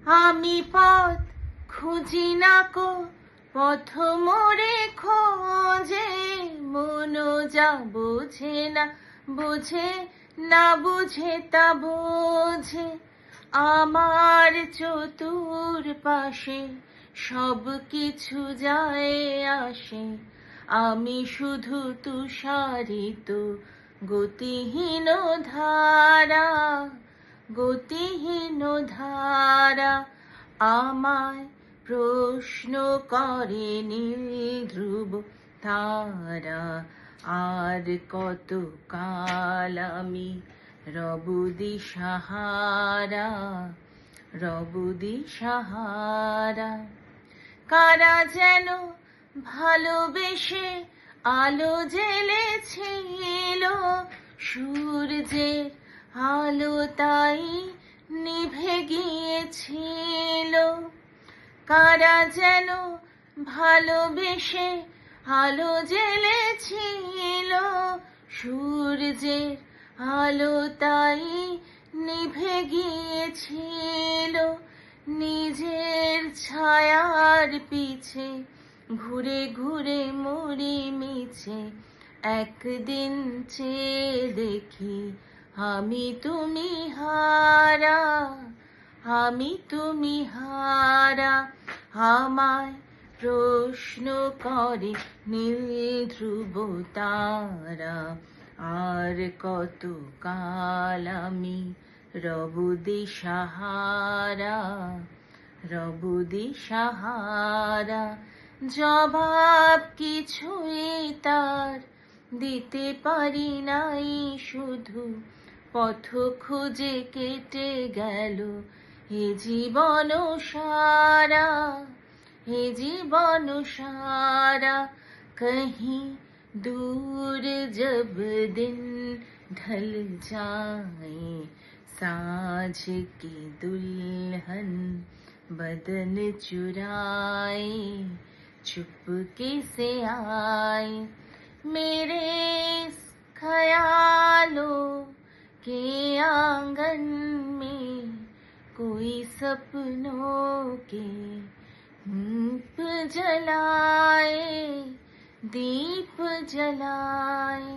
আমি পথ খুঁজি না কো, পথ মোরে খোঁজে, মন যা বোঝে না, বোঝে না, বুঝে তা বোঝে। আমার চতুর পাশে সব কিছু যায় আসে, আমি শুধু তুষারিত গতিহীন ধারা, গতিহীন ধারা। আমায় প্রশ্ন করে নীল ধ্রুব তারা, আর কত কাল আমি রব দিশাহারা, রব দিশাহারা। কারা যেন ভালোবেসে আলো জ্বেলেছিল, সূর্যের আলো তাই নিভে গিয়েছিল। কারা যেন ভালোবেসে আলো জ্বেলেছিল, সূর্যের আলো তাই নিভে গিয়েছিল। নিজের ছায়ার পিছে ঘুরে ঘুরে মরি মিছে, একদিন চেয়ে দেখি আমি তুমি হারা, আমি তুমি হারা। আমায় প্রশ্ন করে নীল ধ্রুব তারা, আর কত কাল আমি রব দিশাহারা, রব দিশাহারা। জবাব কিছুই তার দিতে পারি নাই, শুধু পথ খুঁজে কেটে গেল এ জীবন সারা, এ জীবন সারা। कहीं दूर जब दिन ढल जाए, साँझ की दुल्हन बदन चुराए, चुपके से आए मेरे ख्यालों के आंगन में, कोई सपनों के दीप जलाए, दीप जलाए।